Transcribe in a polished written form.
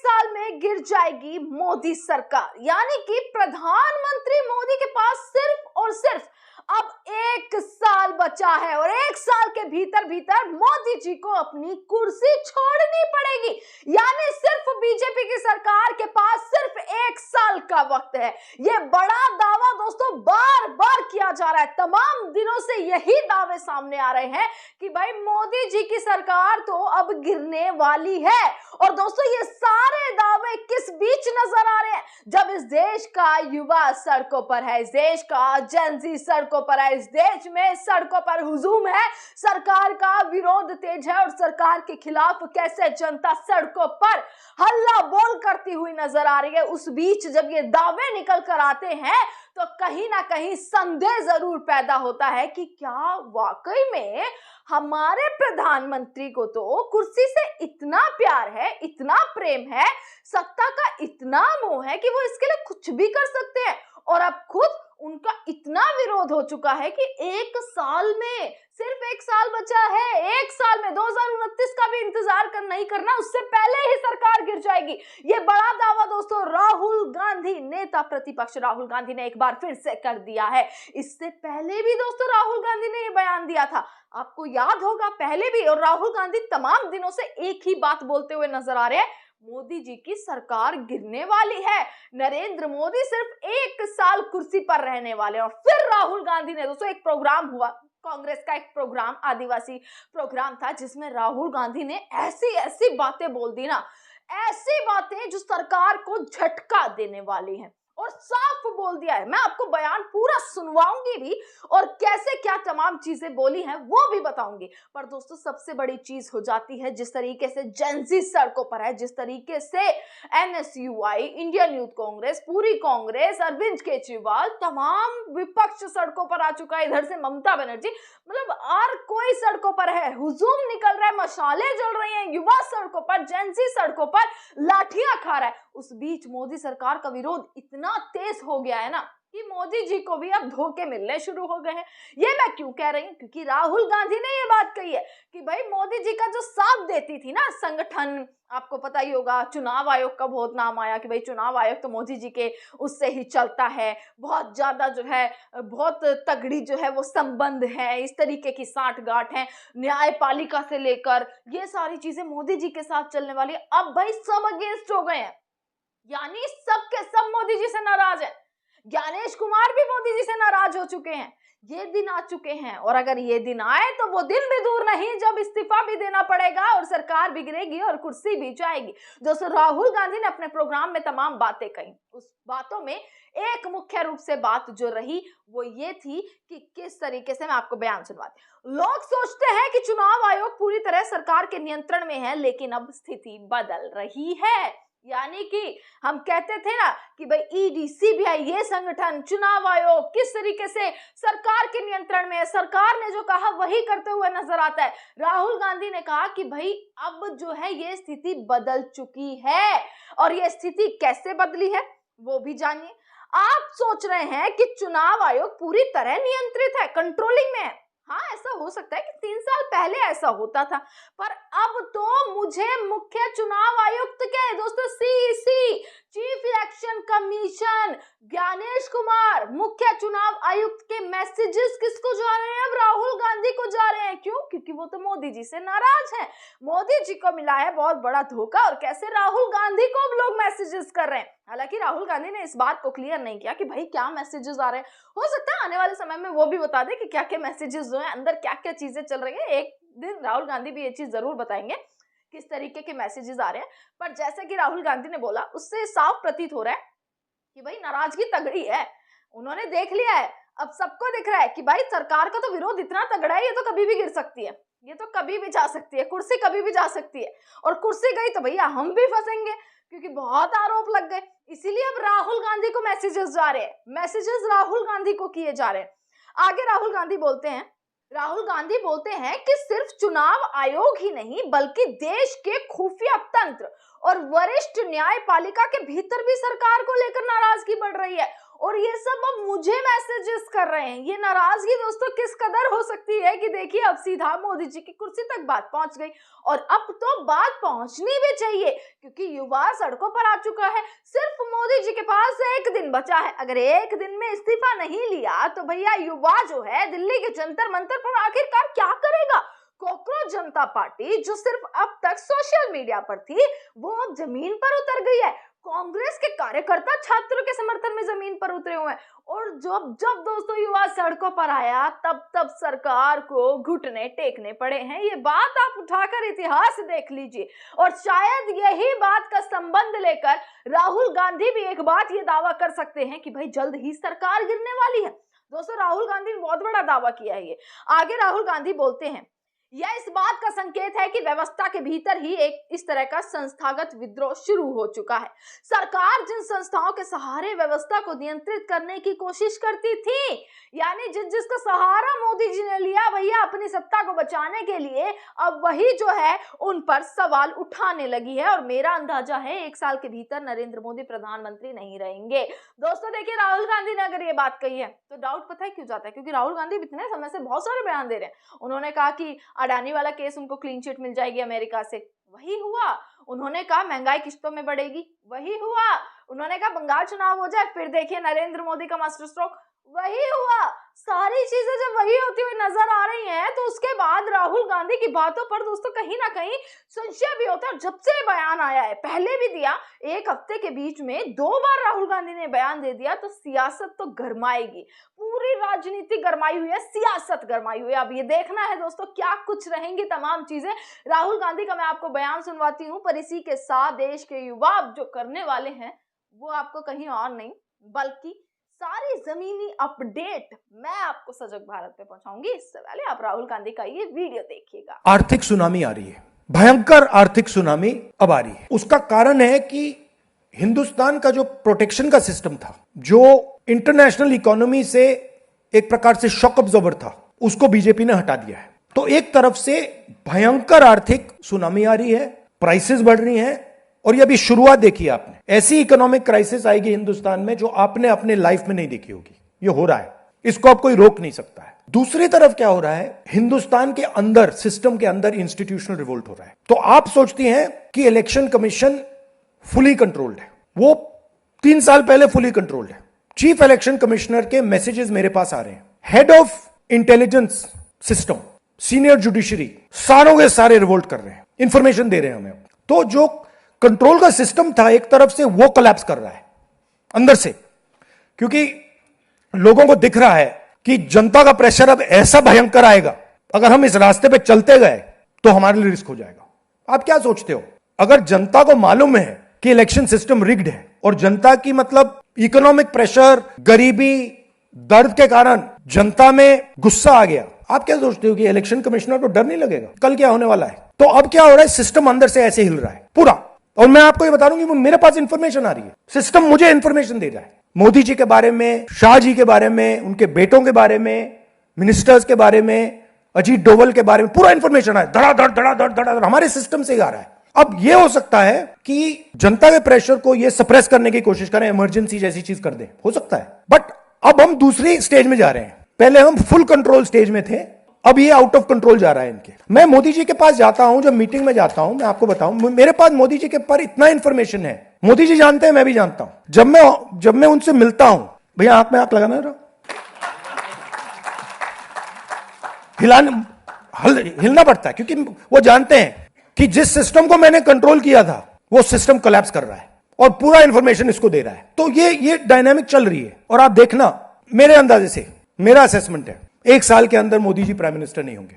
साल में गिर जाएगी मोदी सरकार, यानी कि प्रधानमंत्री मोदी के पास सिर्फ और सिर्फ अब 1 साल बचा है और 1 साल के भीतर भीतर मोदी जी को अपनी कुर्सी छोड़नी पड़ेगी। यानी सिर्फ बीजेपी की सरकार के पास सिर्फ 1 साल का वक्त है। यह बड़ा दावा दोस्तों बार बार किया जा रहा है। तमाम दिनों से यही दावे सामने आ रहे हैं कि भाई मोदी जी की सरकार तो अब गिरने वाली है। और दोस्तों ये सारे दावे किस बीच नजर आ रहे हैं? जब इस देश का युवा सड़कों पर है, इस देश का जेनजी सड़कों पर है, इस देश में सड़कों पर हुजूम है, सरकार का विरोध तेज है और सरकार के खिलाफ कैसे जनता सड़कों पर हल्ला बोल करती हुई नजर आ रही है। उस बीच जब ये दावे निकल कर आते हैं तो कहीं ना कहीं संदेह जरूर पैदा होता है कि क्या वाकई में हमारे प्रधानमंत्री को तो कुर्सी से इतना प्यार है, इतना प्रेम है, सत्ता का इतना मोह है कि वो इसके लिए कुछ भी कर सकते हैं। और अब खुद उनका इतना विरोध हो चुका है कि 1 साल में, सिर्फ 1 साल बचा है, 1 साल में 2029 का भी इंतजार नहीं करना, उससे पहले ही सरकार गिर जाएगी। ये बड़ा दावा दोस्तों राहुल गांधी, नेता प्रतिपक्ष राहुल गांधी ने एक बार फिर से कर दिया है। इससे पहले भी दोस्तों राहुल गांधी ने ये बयान दिया था, आपको याद होगा पहले भी। और राहुल गांधी तमाम दिनों से एक ही बात बोलते हुए नजर आ रहे हैं, मोदी जी की सरकार गिरने वाली है, नरेंद्र मोदी सिर्फ 1 साल कुर्सी पर रहने वाले। और फिर राहुल गांधी ने दोस्तों एक प्रोग्राम हुआ, कांग्रेस का एक प्रोग्राम, आदिवासी प्रोग्राम था, जिसमें राहुल गांधी ने ऐसी ऐसी बातें बोल दी ना, ऐसी बातें जो सरकार को झटका देने वाली हैं। और साफ बोल दिया है, मैं आपको बयान पूरा सुनवाऊंगी भी और कैसे क्या तमाम चीजें बोली हैं वो भी बताऊंगी। पर दोस्तों सबसे बड़ी चीज हो जाती है जिस तरीके से जेनजी सड़कों पर है, जिस तरीके से एनएसयूआई, इंडियन यूथ कांग्रेस, पूरी कांग्रेस, अरविंद केजरीवाल, तमाम विपक्ष सड़कों पर आ चुका है। इधर से ममता बनर्जी, मतलब और कोई सड़कों पर है, हुजूम निकल रहा है, मशाले जल रही हैं, युवा सड़कों पर, जेनजी सड़कों पर लाठियां खा रहा है। उस बीच मोदी सरकार का विरोध इतना तेज हो गया है ना कि मोदी जी को भी अब धोखे मिलने शुरू हो गए हैं। ये मैं क्यों कह रही हूँ? क्योंकि राहुल गांधी ने ये बात कही है कि भाई मोदी जी का जो साथ देती थी ना संगठन, आपको पता ही होगा चुनाव आयोग का बहुत नाम आया कि भाई चुनाव आयोग तो मोदी जी के उससे ही चलता है, बहुत ज्यादा जो है, बहुत तगड़ी जो है वो संबंध है, इस तरीके की साठगांठ है, न्यायपालिका से लेकर ये सारी चीजें मोदी जी के साथ चलने वाली है। अब भाई सब अगेंस्ट हो गए हैं, यानी सब के सब मोदी जी से नाराज है। ज्ञानेश कुमार भी मोदी जी से नाराज हो चुके हैं। ये दिन आ चुके हैं और अगर ये दिन आए तो वो दिन भी दूर नहीं जब इस्तीफा भी देना पड़ेगा और सरकार भी गिरेगी और कुर्सी भी जाएगी। दोस्तों राहुल गांधी ने अपने प्रोग्राम में तमाम बातें कही, उस बातों में एक मुख्य रूप से बात जो रही वो ये थी कि किस तरीके से, मैं आपको बयान सुनवाती। लोग सोचते हैं कि चुनाव आयोग पूरी तरह सरकार के नियंत्रण में है, लेकिन अब स्थिति बदल रही है। यानी कि हम कहते थे ना कि भाई ईडी, सीबीआई, ये संगठन, चुनाव आयोग किस तरीके से सरकार के नियंत्रण में है, सरकार ने जो कहा वही करते हुए नजर आता है। राहुल गांधी ने कहा कि भाई अब जो है ये स्थिति बदल चुकी है। और ये स्थिति कैसे बदली है वो भी जानिए। आप सोच रहे हैं कि चुनाव आयोग पूरी तरह नियंत्रित है, कंट्रोलिंग में है। हाँ, ऐसा हो सकता है कि 3 साल पहले ऐसा होता था, पर अब तो मुझे मुख्य चुनाव आयुक्त के दोस्तों CEC, chief election commission, Gyanesh Kumar, मुख्य चुनाव आयुक्त के मैसेजेस किसको जा रहे हैं? अब राहुल गांधी को जा रहे हैं। क्यों? क्योंकि वो तो मोदी जी से नाराज हैं। मोदी जी को मिला है बहुत बड़ा धोखा और कैसे राहुल गांधी को अब लोग मैसेजेस कर रहे हैं। हालांकि राहुल गांधी ने इस बात को क्लियर नहीं किया कि भाई क्या मैसेजेस आ रहे हैं। हो सकता है आने वाले समय में वो भी बता दे कि क्या क्या मैसेजेस जो है, अंदर क्या क्या चीजें चल रही है। एक दिन राहुल गांधी भी ये चीज जरूर बताएंगे किस तरीके के मैसेजेस आ रहे हैं। पर जैसे कि राहुल गांधी ने बोला, उससे साफ प्रतीत हो रहा है कि भाई नाराजगी तगड़ी है, उन्होंने देख लिया है। अब सबको दिख रहा है कि भाई सरकार का तो विरोध इतना तगड़ा है, ये तो कभी भी गिर सकती है, ये तो कभी भी जा सकती है, कुर्सी कभी भी जा सकती है। और कुर्सी गई तो भैया हम भी फंसेंगे, क्योंकि बहुत आरोप लग गए। इसीलिए अब राहुल गांधी को मैसेजेस जा रहे हैं, मैसेजेस राहुल गांधी को किए जा रहे हैं। आगे राहुल गांधी बोलते हैं कि सिर्फ चुनाव आयोग ही नहीं बल्कि देश के खुफिया तंत्र और वरिष्ठ न्यायपालिका के भीतर भी सरकार को लेकर नाराजगी बढ़ रही है। और ये सब अब मुझे मैसेजेस कर रहे हैं। ये नाराजगी दोस्तों किस कदर हो सकती है कि देखिए अब सीधा मोदी जी की कुर्सी तक बात पहुंच गई, और अब तो बात पहुंचनी भी चाहिए क्योंकि युवा सड़कों पर आ चुका है। सिर्फ मोदी जी के पास एक दिन बचा है। अगर एक दिन में इस्तीफा नहीं लिया तो भैया युवा जो है दिल्ली के जंतर मंतर पर आखिरकार क्या करेगा? कॉकरोच जनता पार्टी जो सिर्फ अब तक सोशल मीडिया पर थी वो अब जमीन पर उतर गई है। कांग्रेस के कार्यकर्ता छात्रों के समर्थन में जमीन पर उतरे हुए हैं, और जब जब दोस्तों युवा सड़कों पर आया तब तब सरकार को घुटने टेकने पड़े हैं। ये बात आप उठाकर इतिहास देख लीजिए, और शायद यही बात का संबंध लेकर राहुल गांधी भी एक बात ये दावा कर सकते हैं कि भाई जल्द ही सरकार गिरने वाली है। दोस्तों राहुल गांधी ने बहुत बड़ा दावा किया है। ये आगे राहुल गांधी बोलते हैं, यह इस बात का संकेत है कि व्यवस्था के भीतर ही एक इस तरह का संस्थागत विद्रोह शुरू हो चुका है। सरकार जिन संस्थाओं के सहारे व्यवस्था को नियंत्रित करने की कोशिश करती थी, यानी जिसका सहारा मोदी जी ने लिया भैया अपनी सत्ता को बचाने के लिए, अब वही जो है उन पर सवाल उठाने लगी है। और मेरा अंदाजा है 1 साल के भीतर नरेंद्र मोदी प्रधानमंत्री नहीं रहेंगे। दोस्तों देखिए राहुल गांधी ने अगर ये बात कही है तो डाउट पता है क्यों जाता है? क्योंकि राहुल गांधी इतने समय से बहुत सारे बयान दे रहे हैं। उन्होंने कहा कि अडानी वाला केस उनको क्लीन चिट मिल जाएगी अमेरिका से, वही हुआ। उन्होंने कहा महंगाई किस्तों में बढ़ेगी, वही हुआ। उन्होंने कहा बंगाल चुनाव हो जाए फिर देखिए नरेंद्र मोदी का मास्टर स्ट्रोक, वही हुआ। सारी चीजें जब वही होती हुई नजर आ रही हैं तो उसके बाद राहुल गांधी की बातों पर दोस्तों कहीं ना कहीं संशय भी होता है। जब से बयान आया है, पहले भी दिया, 1 हफ्ते के बीच में 2 बार राहुल गांधी ने बयान दे दिया, तो सियासत तो गरमाएगी। पूरी राजनीति गरमाई हुई है, सियासत गरमाई हुई है। अब ये देखना है दोस्तों क्या कुछ रहेंगी तमाम चीजें। राहुल गांधी का मैं आपको बयान सुनवाती हूँ, पर इसी के साथ देश के युवा जो करने वाले हैं वो आपको कहीं और नहीं बल्कि सारी जमीनी अपडेट मैं आपको सजग भारत पे पहुंचाऊंगी। इससे पहले आप राहुल गांधी का ये वीडियो देखिएगा। आर्थिक सुनामी आ रही है, भयंकर आर्थिक सुनामी अब आ रही है। उसका कारण है कि हिंदुस्तान का जो प्रोटेक्शन का सिस्टम था, जो इंटरनेशनल इकोनॉमी से एक प्रकार से शॉक अब्जॉर्बर था, उसको बीजेपी ने हटा दिया है। तो एक तरफ से भयंकर आर्थिक सुनामी आ रही है, प्राइसेस बढ़ रही हैं, और ये अभी शुरुआत देखी है आपने। ऐसी इकोनॉमिक क्राइसिस आएगी हिंदुस्तान में जो आपने अपने लाइफ में नहीं देखी होगी। ये हो रहा है, इसको अब कोई रोक नहीं सकता है। दूसरी तरफ क्या हो रहा है, हिंदुस्तान के अंदर, सिस्टम के अंदर इंस्टीट्यूशनल रिवोल्ट हो रहा है। तो आप सोचती हैं कि इलेक्शन कमीशन फुली कंट्रोल्ड है। वो 3 साल पहले फुली कंट्रोल्ड है। चीफ इलेक्शन कमिश्नर के मैसेजेस मेरे पास आ रहे हैं। Head of intelligence system, senior judiciary, सारों के सारे रिवोल्ट कर रहे हैं, इंफॉर्मेशन दे रहे हैं हमें। तो जो कंट्रोल का सिस्टम था एक तरफ से वो कोलैप्स कर रहा है अंदर से, क्योंकि लोगों को दिख रहा है कि जनता का प्रेशर अब ऐसा भयंकर आएगा, अगर हम इस रास्ते पे चलते गए तो हमारे लिए रिस्क हो जाएगा। आप क्या सोचते हो, अगर जनता को मालूम है कि इलेक्शन सिस्टम रिग्ड है और जनता की मतलब इकोनॉमिक प्रेशर, गरीबी, दर्द के कारण जनता में गुस्सा आ गया, आप क्या सोचते हो कि इलेक्शन कमिश्नर को डर नहीं लगेगा कल क्या होने वाला है? तो अब क्या हो रहा है, सिस्टम अंदर से ऐसे हिल रहा है पूरा। और मैं आपको ये बता दूं कि मेरे पास इंफॉर्मेशन आ रही है, सिस्टम मुझे इंफॉर्मेशन दे रहा है मोदी जी के बारे में, शाह जी के बारे में, उनके बेटों के बारे में, मिनिस्टर्स के बारे में, अजीत डोवल के बारे में, पूरा इंफॉर्मेशन है, धड़ाधड़ धड़ाधड़ धड़ाधड़ हमारे सिस्टम से ही आ रहा है। अब ये हो सकता है कि जनता के प्रेशर को ये सप्रेस करने की कोशिश करें, इमरजेंसी जैसी चीज कर दें, हो सकता है। बट अब हम दूसरी स्टेज में जा रहे हैं। पहले हम फुल कंट्रोल स्टेज में थे, अब ये आउट ऑफ कंट्रोल जा रहा है इनके। मैं मोदी जी के पास जाता हूं, जब मीटिंग में जाता हूं, मैं आपको बताऊं, मेरे पास मोदी जी के पर इतना इंफॉर्मेशन है, मोदी जी जानते हैं, मैं भी जानता हूं। जब मैं उनसे मिलता हूं, भैया आंख में आंख लगाना जरा, हिलना पड़ता है, क्योंकि वो जानते हैं कि जिस सिस्टम को मैंने कंट्रोल किया था वो सिस्टम कोलैप्स कर रहा है और पूरा इंफॉर्मेशन इसको दे रहा है। तो ये डायनामिक चल रही है। और आप देखना, मेरे अंदाजे से, मेरा असेसमेंट है, 1 साल के अंदर मोदी जी प्राइम मिनिस्टर नहीं होंगे।